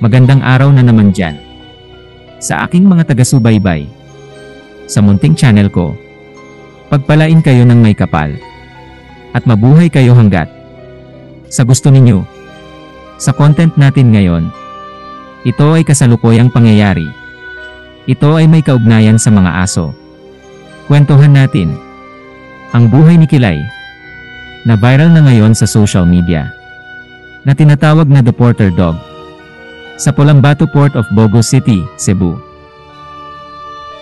Magandang araw na naman dyan. Sa aking mga taga-subaybay, sa munting channel ko, pagpalain kayo ng may kapal, at mabuhay kayo hanggat sa gusto ninyo. Sa content natin ngayon, ito ay kasalukuyang pangyayari. Ito ay may kaugnayan sa mga aso. Kwentuhan natin ang buhay ni Kilay, na viral na ngayon sa social media, na tinatawag na The Porter Dog, sa Polambato Port of Bogo City, Cebu.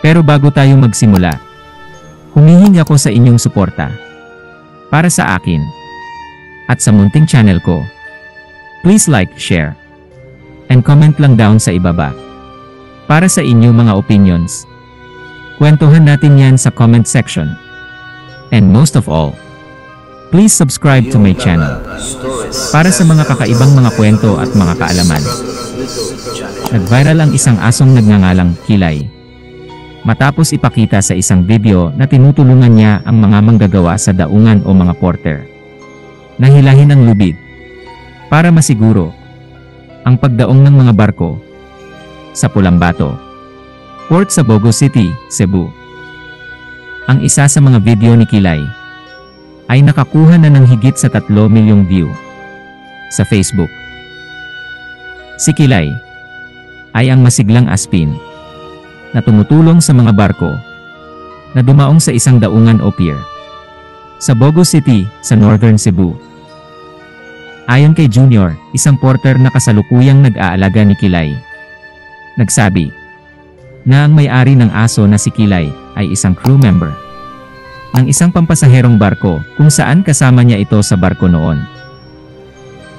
Pero bago tayo magsimula, humihingi ako sa inyong suporta para sa akin at sa munting channel ko. Please like, share, and comment lang down sa ibaba para sa inyong mga opinions. Kwentuhan natin yan sa comment section. And most of all, please subscribe to my channel para sa mga kakaibang mga kwento at mga kaalaman. Nag-viral ang isang asong nagngangalang Kilay, matapos ipakita sa isang video na tinutulungan niya ang mga manggagawa sa daungan o mga porter na hilahin ang lubid para masiguro ang pagdaong ng mga barko sa Polambato Port sa Bogo City, Cebu. Ang isa sa mga video ni Kilay ay nakakuha na ng higit sa 3 milyong view sa Facebook. Si Kilay ay ang masiglang aspin na tumutulong sa mga barko na dumaong sa isang daungan o pier sa Bogo City sa Northern Cebu. Ayon kay Junior, isang porter na kasalukuyang nag-aalaga ni Kilay, nagsabi na ang may-ari ng aso na si Kilay ay isang crew member ng isang pampasaherong barko kung saan kasama niya ito sa barko noon.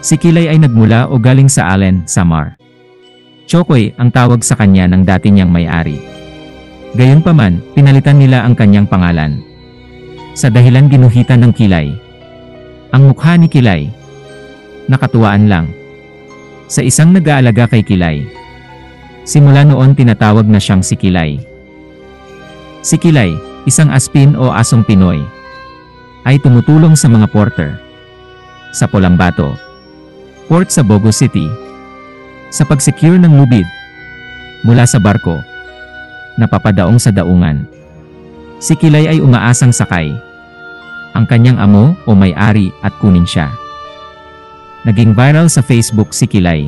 Si Kilay ay nagmula o galing sa Allen, Samar. Chokoy ang tawag sa kanya ng dati niyang may-ari. Gayunpaman, pinalitan nila ang kanyang pangalan sa dahilan ginuhitan ng Kilay ang mukha ni Kilay. Nakatuwaan lang sa isang nag-aalaga kay Kilay. Simula noon tinatawag na siyang si Kilay. Si Kilay, isang aspin o asong Pinoy, ay tumutulong sa mga porter sa Polambato Port sa Bogo City sa pag-secure ng lubid mula sa barko na papadaong sa daungan. Si Kilay ay umaasang sakay ang kanyang amo o may-ari at kunin siya. Naging viral sa Facebook si Kilay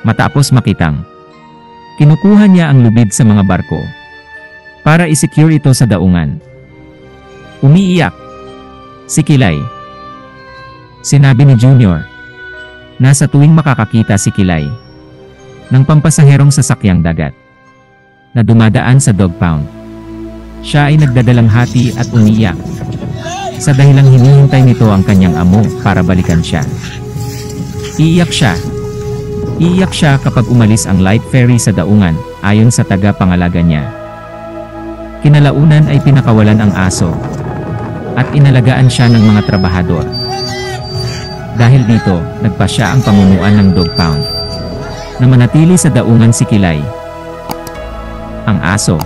matapos makitang kinukuha niya ang lubid sa mga barko para i-secure ito sa daungan. Umiiyak si Kilay. Sinabi ni Junior na sa tuwing makakakita si Kilay ng pampasaherong sasakyang dagat na dumadaan sa dog pound, siya ay nagdadalang hati at umiiyak sa dahilang hinihintay nito ang kanyang amo para balikan siya. Iiyak siya kapag umalis ang light ferry sa daungan, ayon sa taga-pangalaga niya. Kinalaunan ay pinakawalan ang aso at inalagaan siya ng mga trabahador. Dahil dito, nagpasya ang pamunuan ng dog pound na manatili sa daungan si Kilay. Ang aso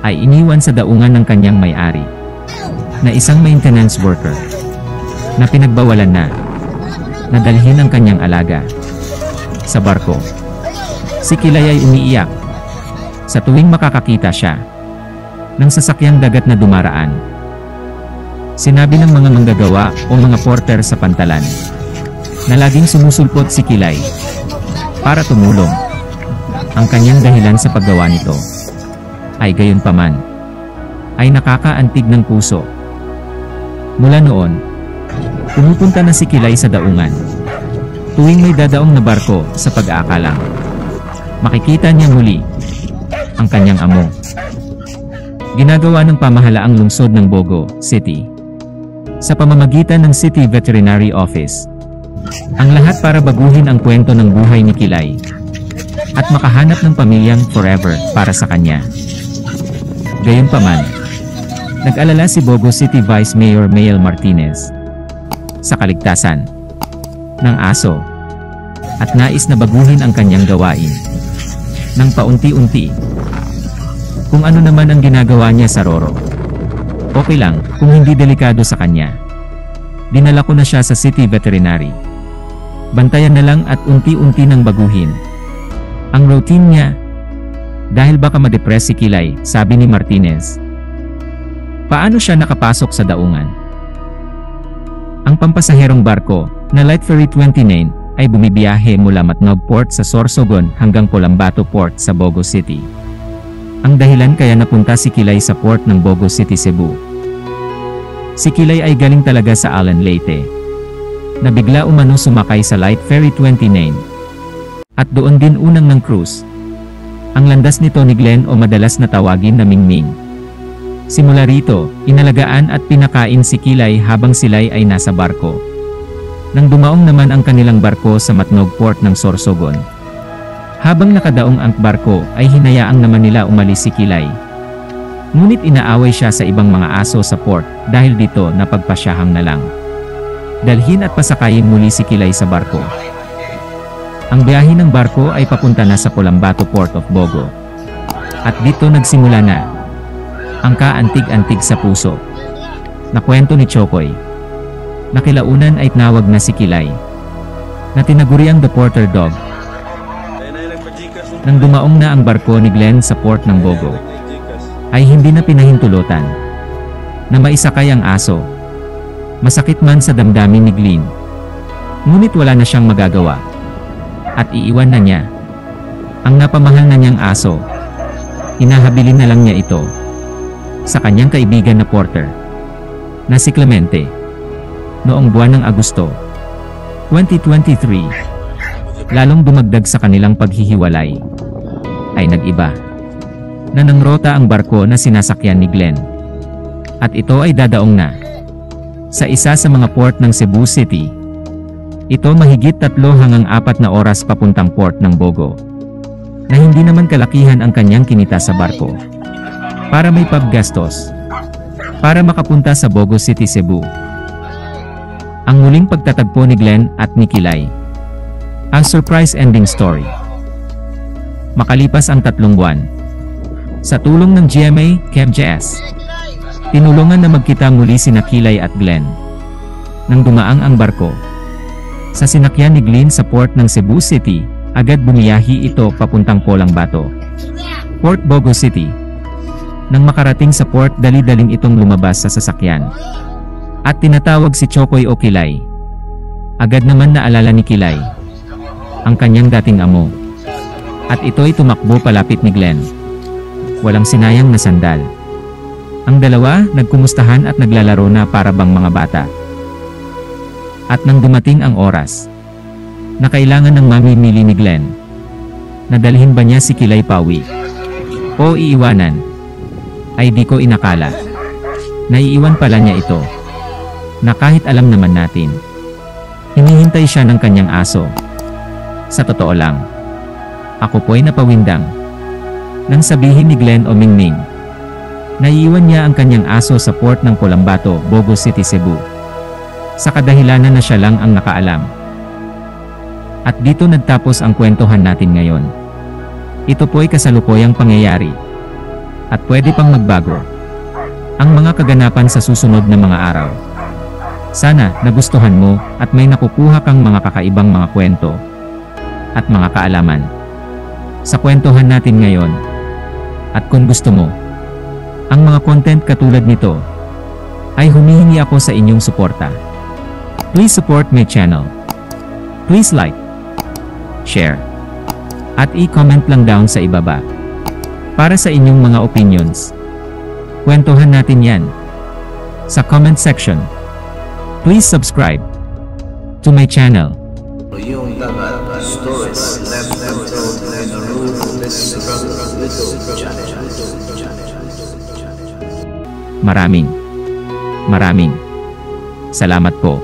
ay iniwan sa daungan ng kanyang may-ari na isang maintenance worker na pinagbawalan na dalhin ang kanyang alaga sa barko. Si Kilay ay umiiyak sa tuwing makakakita siya ng sasakyang dagat na dumaraan. Sinabi ng mga manggagawa o mga porter sa pantalan na laging sumusulpot si Kilay para tumulong. Ang kanyang dahilan sa paggawa nito ay gayunpaman ay nakakaantig ng puso. Mula noon, pumupunta na si Kilay sa daungan tuwing may dadaong na barko sa pag-aakalang makikita niya muli ang kanyang amo. Ginagawa ng pamahalaang lungsod ng Bogo City sa pamamagitan ng City Veterinary Office ang lahat para baguhin ang kwento ng buhay ni Kilay at makahanap ng pamilyang forever para sa kanya. Gayunpaman, nag-alala si Bogo City Vice Mayor Mael Martinez sa kaligtasan ng aso at nais na baguhin ang kanyang gawain ng paunti-unti. Kung ano naman ang ginagawa niya sa Roro, okay lang kung hindi delikado sa kanya. Dinala ko na siya sa City Veterinary Bantayan na lang at unti-unti nang baguhin ang routine niya. Dahil baka ma-depress si Kilay, sabi ni Martinez. Paano siya nakapasok sa daungan? Ang pampasaherong barko, na Light Ferry 29, ay bumibiyahe mula Matnog Port sa Sorsogon hanggang Colambato Port sa Bogo City. Ang dahilan kaya napunta si Kilay sa port ng Bogo City, Cebu. Si Kilay ay galing talaga sa Allen, Leyte, na bigla umano sumakay sa Light Ferry 29. At doon din unang ng cruise. Ang landas nito ni Glenn o madalas na tawagin na Mingming. Simula rito, inalagaan at pinakain si Kilay habang sila'y ay nasa barko. Nang dumaong naman ang kanilang barko sa Matnog Port ng Sorsogon. Habang nakadaong ang barko ay hinayaang naman nila umalis si Kilay. Ngunit inaaway siya sa ibang mga aso sa port dahil dito napagpasyahang na lang dalhin at pasakayin muli si Kilay sa barko. Ang biyahe ng barko ay papunta na sa Colambato Port of Bogo. At dito nagsimula na ang kaantig-antig sa puso na kwento ni Chokoy. Nakilaunan ay tinawag na si Kilay na tinaguriang the Porter Dog. Nang dumaong na ang barko ni Glenn sa port ng Bogo, ay hindi na pinahintulutan na maisakay ang aso. Masakit man sa damdamin ni Glenn, ngunit wala na siyang magagawa. At iiwan na niya ang napamahal na niyang aso. Hinahabilin na lang niya ito sa kanyang kaibigan na Porter na si Clemente. Noong buwan ng Agosto 2023, lalong dumagdag sa kanilang paghihiwalay, ay nag-iba na ng rota ang barko na sinasakyan ni Glenn. At ito ay dadaong na sa isa sa mga port ng Cebu City. Ito mahigit 3 hanggang 4 na oras papuntang port ng Bogo, na hindi naman kalakihan ang kanyang kinita sa barko para may paggastos para makapunta sa Bogo City, Cebu. Ang muling pagtatagpo ni Glenn at ni Kilay, ang surprise ending story. Makalipas ang 3 buwan, sa tulong ng GMA KEBJS, tinulungan na magkita muli sina Kilay at Glenn. Nang dumaang ang barko sa sinakyan ni Glenn sa port ng Cebu City, agad bumiyahi ito papuntang Colambato Port, Bogo City. Nang makarating sa port, dali-daling itong lumabas sa sasakyan at tinatawag si Chokoy o Kilay. Agad naman naalala ni Kilay ang kanyang dating amo, at ito'y tumakbo palapit ni Glenn. Walang sinayang na sandal. Ang dalawa nagkumustahan at naglalaro na para bang mga bata. At nang dumating ang oras na kailangan ng mamimili ni Glenn, nadalhin ba niya si Kilay pauwi o iiwanan, ay di ko inakala. Naiiwan pala niya ito, na kahit alam naman natin, hinihintay siya ng kanyang aso. Sa totoo lang, ako po'y napawindang nang sabihin ni Glenn o Mingming, naiiwan niya ang kanyang aso sa port ng Colambato, Bogo City, Cebu. Sa kadahilanan na siya lang ang nakaalam. At dito nagtapos ang kwentuhan natin ngayon. Ito po'y kasalukuyang pangyayari at pwede pang magbago ang mga kaganapan sa susunod na mga araw. Sana nagustuhan mo at may nakukuha kang mga kakaibang mga kwento at mga kaalaman sa kwentuhan natin ngayon. At kung gusto mo ang mga content katulad nito, ay humihingi ako sa inyong suporta. Please support my channel. Please like, share, at i-comment lang down sa ibaba para sa inyong mga opinions. Kwentuhan natin yan sa comment section. Please subscribe to my channel. Yung dagat stories left untold and ruthless channel. Maraming salamat po.